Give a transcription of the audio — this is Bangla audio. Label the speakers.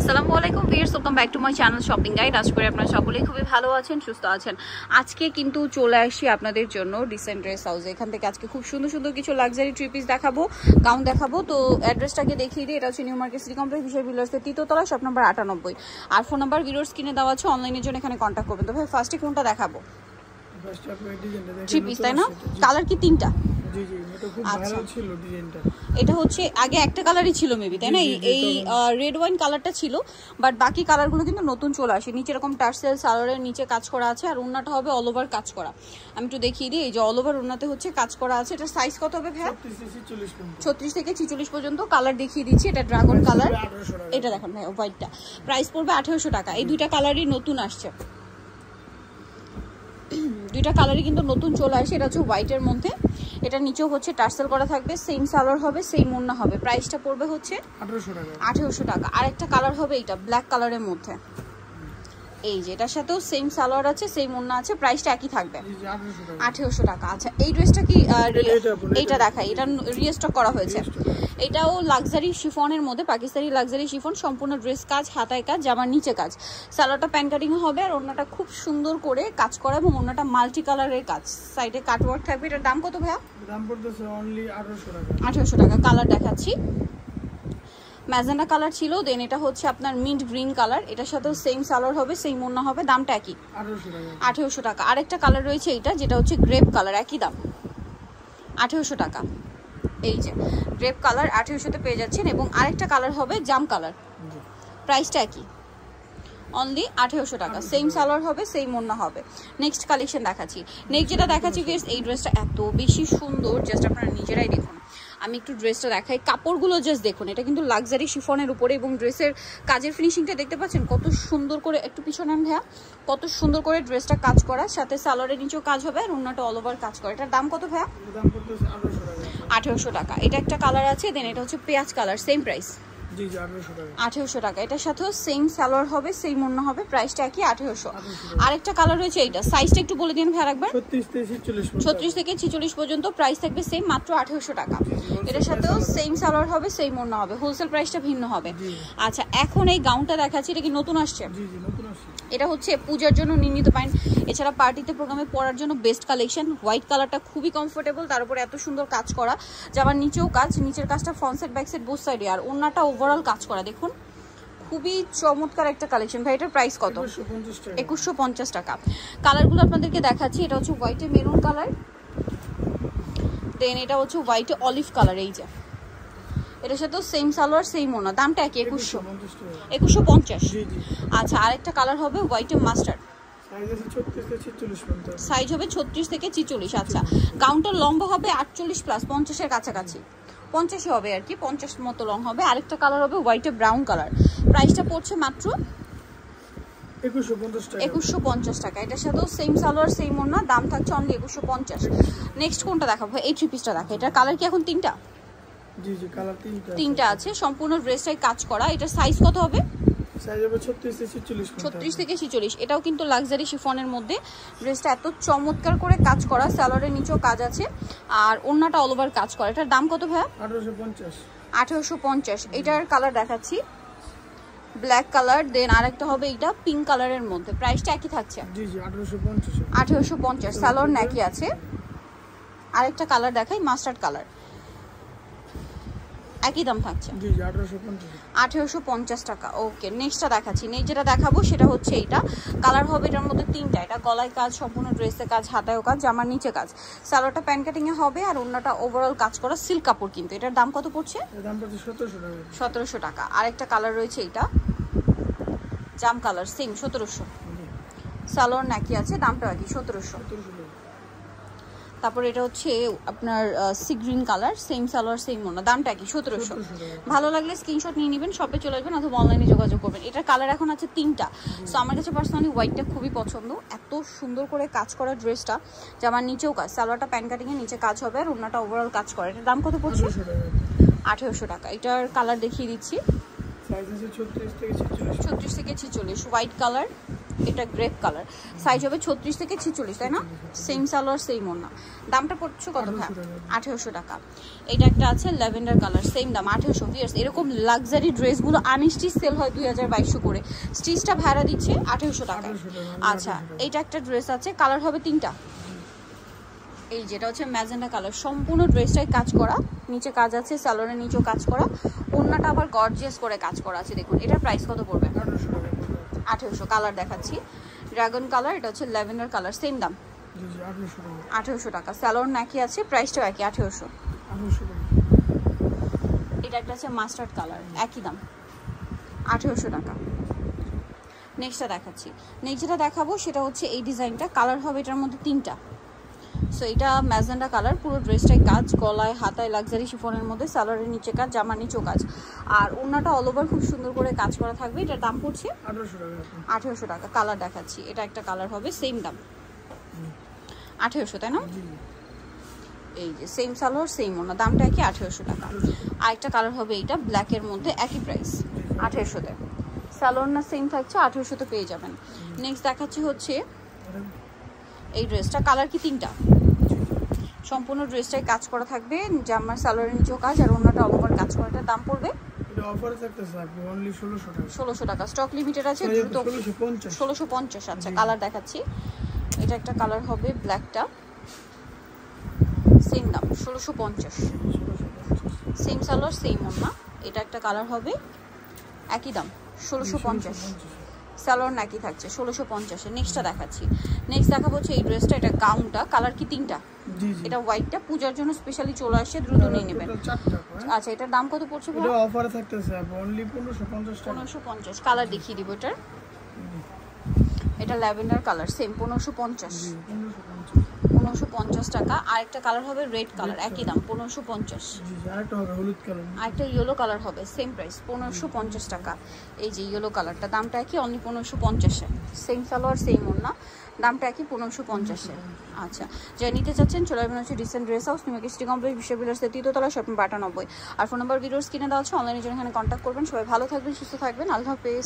Speaker 1: আসসালামু আলাইকুম viewers, welcome back to my channel shopping guide. আশা করি আপনারা সকলেই খুবই ভালো আছেন, সুস্থ আছেন। আজকে কিন্তু চলে আসি আপনাদের জন্য ডিসেন্ট ড্রেস হাউসে। এখান থেকে আজকে খুব সুন্দর সুন্দর কিছু লাক্সারি থ্রি পিস দেখাবো, গাউন দেখাবো। তো অ্যাড্রেসটাকে দেখিয়ে দিই। এটা হচ্ছে নিউ মার্কেট সিটি কমপ্লেক্স, বিশাল বিল্ডার্সের তৃতীয়তলা, শপ নাম্বার 98। আর ফোন নাম্বার ভিডিওর স্ক্রিনে দেওয়া আছে, অনলাইনের জন্য এখানে কন্ট্যাক্ট করবেন। তো ভাই ফার্স্টে কোনটা দেখাবো? থ্রি পিস, তাই না? কালার কি তিনটা? এটা হচ্ছে আগে একটা কালারই ছিল মেবি, তাই না? এই রেড ওয়াইন কালারটা ছিল, বাট বাকি কালারগুলো কিন্তু নতুন চলে আসে। নিচে এরকম টার্সেল সালোয়ারের নিচে কাজ করা আছে, আর ওন্নাটা হবে অল ওভার কাজ করা। আমি একটু দেখিয়ে দিই। এই যে অল ওভার ওন্নাতে হচ্ছে কাজ করা আছে। এটা সাইজ কত হবে ভাইয়া? 36 থেকে 46 পর্যন্ত। কালার দেখিয়ে দিচ্ছি। এটা ড্রাগন কালার, এটা দেখুন ভাই হোয়াইটটা। প্রাইস পড়বে 1800 টাকা। এই দুইটা কালারই নতুন আসছে, দুইটা কালারই কিন্তু নতুন চলে আসে। এটা হচ্ছে হোয়াইটের মধ্যে, এটা নিচেও হচ্ছে টার্সেল করা থাকবে, সেম সালোয়ার হবে, সেম ওন্না হবে। প্রাইসটা পড়বে হচ্ছে 1800 টাকা। আর একটা কালার হবে এটা ব্ল্যাক কালারের মধ্যে, এই যে এটার সাথেও সেম সালোয়ার আছে, সেম ওন্না আছে, প্রাইসটা একই থাকবে 1800 টাকা। আচ্ছা, এই ড্রেসটা কি? এইটা দেখাই, এটা রিস্টক করা হয়েছে। এটাও লাক্সারি শিফনের মধ্যে, পাকিস্তানি লাক্সারি শিফন, সম্পূর্ণ ড্রেস কাজ, হাতায় কাজ, জামার নিচে কাজ। সালোয়ারটা প্যান কাটিং হবে, আর ওন্নাটা খুব সুন্দর করে কাজ করা, এবং ওন্নাটা মাল্টি কালারের কাজ, সাইডে কাটওয়ার্ক থাকবে। এটার দাম কত ভাইয়া?
Speaker 2: দাম পড়তেছে অনলি
Speaker 1: 1800 টাকা। কালার দেখাচ্ছি, ম্যাজেন্ডা কালার ছিল, দেন এটা হচ্ছে আপনার মিন্ট গ্রিন কালার। এটার সাথেও সেম সালোয়ার হবে, সেম ওন্না হবে, দামটা একই 1800 টাকা। আরেকটা কালার রয়েছে এইটা, যেটা হচ্ছে গ্রেপ কালার, একই দাম 1800 টাকা। এই যে গ্রেপ কালার 1800-তে পেয়ে যাচ্ছেন। এবং আরেকটা কালার হবে জাম কালার, প্রাইসটা একই, অনলি 1800 টাকা। সেম সালোয়ার হবে, সেম ওন্না হবে। নেক্সট কালেকশন দেখাচ্ছি। নেক্সট যেটা দেখাচ্ছি গেস, এই ড্রেসটা এত বেশি সুন্দর, জাস্ট আপনারা নিজেরাই দেখুন। আমি একটু ড্রেসটা দেখাই, কাপড়গুলো জাস্ট দেখুন। এটা কিন্তু লাক্সারি শিফনের উপরে, এবং ড্রেসের কাজের ফিনিশিংটা দেখতে পাচ্ছেন কত সুন্দর করে। একটু পিছনে ভাইয়া, কত সুন্দর করে ড্রেসটা কাজ করা, সাথে সালোয়ারের নিচেও কাজ হবে, আর ওন্নাটা অল ওভার কাজ করা। এটার দাম কত ভাইয়া? 1800 টাকা। এটা একটা কালার আছে, দেন এটা হচ্ছে পেঁয়াজ কালার, সেম প্রাইস 1800 টাকা। এটার সাথেও সেম সালোয়ার হবে, সেম ওন্না হবে, প্রাইসটা একই 1800। আরেকটা কালার রয়েছে এইটা, সাইজটা একটু বলে দিন ভাই একবার। 36 থেকে 46 পর্যন্ত, প্রাইস থাকবে সেম, মাত্র 1800 টাকা। এটার সাথেও সেম সালোয়ার হবে, সেম ওন্না হবে, হোলসেল প্রাইসটা ভিন্ন হবে। আচ্ছা, এখন এই গাউনটা দেখাচ্ছি, এটা কি নতুন আসছে? এটা হচ্ছে পূজার জন্য নির্মিত পাইন, এছাড়া পার্টিতে প্রোগ্রামে পরার জন্য বেস্ট কালেকশন। হোয়াইট কালারটা খুবই কমফোর্টেবল, তার উপরে এত সুন্দর কাজ করা, যাবার নিচেও কাজ, নিচের কাজটা front side back side both সাইডে, আর ওন্নাটা ওভারঅল কাজ করা। দেখুন খুবই চমৎকার একটা কালেকশন। ভাই এটার প্রাইস কত? 2150 টাকা। কালারগুলো আপনাদেরকে দেখাচ্ছি। এটা হচ্ছে হোয়াইটে মেরুন কালার, দেন এটা হচ্ছে হোয়াইটে অলিভ কালার। এই যে এটার সাথেও সেম সালোয়ার, সেম ওন্না, দামটা একই 2150। আচ্ছা, আরেকটা কালার হবে হোয়াইটে মাস্টার্ড, সাইজ হবে 36 থেকে 46। আচ্ছা, গাউনটার লম্বা হবে 48 প্লাস 50-এর কাছাকাছি, 50 হবে আর কি, 50 মতো লং হবে। আরেকটা কালার হবে হোয়াইটে ব্রাউন কালার, প্রাইসটা পড়ছে মাত্র 2150 টাকা। এটার সাথেও সেম সালোয়ার, সেম ওন্না, দাম থাকছে অনলি 2150। নেক্সট কোনটা দেখাবো? এই থ্রি পিসটা দেখো। এটার কালার কি এখন তিনটা? তিনটা আছে, সম্পূর্ণ ড্রেসটাই কাজ করা। এটার সাইজ কত হবে? 36 থেকে 46। এটাও কিন্তু লাক্সারি শিফনের মধ্যে, ড্রেসটা এত চমৎকার করে কাজ করা, সালোয়ারের নিচেও কাজ আছে, আর ওন্নাটা অল ওভার কাজ করা। এটার দাম কত ভাইয়া? 1850। এটার কালার দেখাচ্ছি ব্ল্যাক কালার, দেন আরেকটা হবে এইটা পিঙ্ক কালারের মধ্যে, প্রাইসটা একই থাকছে 1850। সালোয়ার নাকি আছে। আরেকটা কালার দেখাই, মাস্টার্ড কালার, একই দাম থাকছে 1850 টাকা। ওকে, নেক্সটটা দেখাচ্ছি। নেক্সট যেটা দেখাবো সেটা হচ্ছে এইটা, কালার হবে এটার মধ্যে তিনটা। এটা গলায় কাজ, সম্পূর্ণ ড্রেসে কাজ, হাতায়ও কাজ, জামার নিচে কাজ, সালোয়ারটা প্যান কাটিং এ হবে, আর ওন্নাটা ওভারঅল কাজ করা, সিল্ক কাপড়। কিন্তু এটার দাম কত পড়ছে? 1700 টাকা। আরেকটা কালার রয়েছে এইটা জাম কালার, সেম 1700। সালোয়ার নাকি আছে, দামটা একই 1700। তারপর এটা হচ্ছে আপনার sea green colour, same salwar, same ওন্না, দামটা কি 1700। ভালো লাগলে স্ক্রিনশট নিয়ে নেবেন, শপে চলে আসবেন অথবা অনলাইনে যোগাযোগ করবেন। এটার কালার এখন আছে তিনটা। সো আমার কাছে পার্সোনালি হোয়াইটটা খুবই পছন্দ, এত সুন্দর করে কাজ করা ড্রেসটা, জামার নিচেও কাজ, সালোয়ারটা প্যান কাটিং এর নিচে কাজ হবে, আর ওন্নাটা ওভারঅল কাজ করে। এটার দাম কত পড়ছে? 1800 টাকা। এটার কালার দেখিয়ে দিচ্ছি,
Speaker 2: সাইজ আছে 36 থেকে 46
Speaker 1: হোয়াইট কালার, এটা গ্রেপ কালার, সাইজ হবে 36 থেকে 46, তাই না? সেম সালোয়ার সেম ওড়না। দামটা পড়ছে কত? 1800 টাকা। এটা একটা আছে ল্যাভেন্ডার কালার, সেম দাম 1800। ভিউয়ার্স এরকম লাক্সারি ড্রেসগুলো আনস্টিচ সেল হয় 2200 করে, স্টিচটা ভাড়া দিচ্ছে 1800 টাকা। আচ্ছা এইটা একটা ড্রেস আছে, কালার হবে 3টা। এই যেটা হচ্ছে ম্যাজেন্ডা কালার, সম্পূর্ণ ড্রেসটাই কাজ করা, নিচে কাজ আছে, সালোয়ারের নিচেও কাজ করা, ওড়নাটা আবার গর্জিয়াস করে কাজ করা আছে। দেখুন এটার প্রাইস কত পড়বে? 1800। কালার দেখাচ্ছি, ড্রাগন কালার, এটা হচ্ছে ল্যাভেন্ডার কালার, সেম দাম 1800 টাকা। সালোয়ার নাকি আছে, প্রাইসটাও একই 1800। এটা একটা আছে মাস্টার্ড কালার, একই দাম 1800 টাকা। নেক্সটটা দেখাচ্ছি, নেক্সট যেটা দেখাবো সেটা হচ্ছে এই ডিজাইনটা, কালার হবে এটার মধ্যে 3টা। সো এটা ম্যাজেন্ডা কালার, পুরো ড্রেসটাই কাজ, গলায় হাতায় লাক্সারি শিফনের মধ্যে, সালোয়ারের নিচে কাজ, জামার নিচেও কাজ, আর ওড়নাটা অল ওভার খুব সুন্দর করে কাজ করা থাকবে। এটার দাম পড়ছে 1800 টাকা। কালার দেখাচ্ছি, এটা একটা কালার হবে, সেম দাম 1800, তাই না? এই যে সেম সালোয়ার সেম ওড়না, দামটা একই 1800 টাকা। আর একটা কালার হবে এইটা ব্ল্যাকের মধ্যে, একই প্রাইস 1800-তে। সালোয়ার না সেম থাকছে, 1800-তে পেয়ে যাবেন। নেক্সট দেখাচ্ছি হচ্ছে এই ড্রেসটা, কালার কি 3টা, সম্পূর্ণ ড্রেসটাই কাজ করা থাকবে, জামার সালোয়ারের নিচেও কাজ, আর ওড়নাটা অল ওভার কাজ করা। দাম পড়বে
Speaker 2: এটা অফারে থাকতেছে আপনি অনলি 1600 টাকা।
Speaker 1: 1600 টাকা, স্টক লিমিটেড আছে, দ্রুত 1650। আচ্ছা কালার দেখাচ্ছি, এটা একটা কালার হবে ব্ল্যাকটা, সেম দাম 1650, সেম সালোয়ার সেম ওড়না। এটা একটা কালার হবে, একই দাম 1650, সালোয়ার নাকি থাকছে 1650-এ। নেক্সটটা দেখাচ্ছি, নেক্সট দেখাবো হচ্ছে এই ড্রেসটা, এটা গাউনটা, কালার কি 3টা, এটা হোয়াইটটা, পূজার জন্য স্পেশালি চলে আসছে, দ্রুত নিয়ে নেবেন। আচ্ছা এটার দাম কত পড়ছে?
Speaker 2: এটা অফারে থাকতেছে অনলি 1550 টাকা।
Speaker 1: 1550। কালার দেখিয়ে দিব এটার, এটা ল্যাভেন্ডার কালার, সেম 1550, 1550 টাকা। আরেকটা কালার হবে রেড কালার, একই দাম 1550।
Speaker 2: আরেকটা হবে হলুদ কালার,
Speaker 1: আরেকটা ইয়েলো কালার হবে, সেম প্রাইস 1550 টাকা। এই যে ইয়েলো কালারটা, দামটা একই, অনলি 1550-এ, সেম সালোয়ার সেম ওড়না, দামটা একই 1550-এ। আচ্ছা যা নিতে চাচ্ছেন চলে আসবেন হচ্ছে dissent dress house, new city complex, বিশ্ববিদ্যালয়ের 3তলা, শপ নম্বর 98। আর ফোন নাম্বার ভিডিওস কিনে দেওয়া হচ্ছে, অনলাইনে জন্য এখানে কন্ট্যাক্ট করবেন। সবাই ভালো থাকবেন, সুস্থ থাকবেন, আল্লাহ হাফেজ।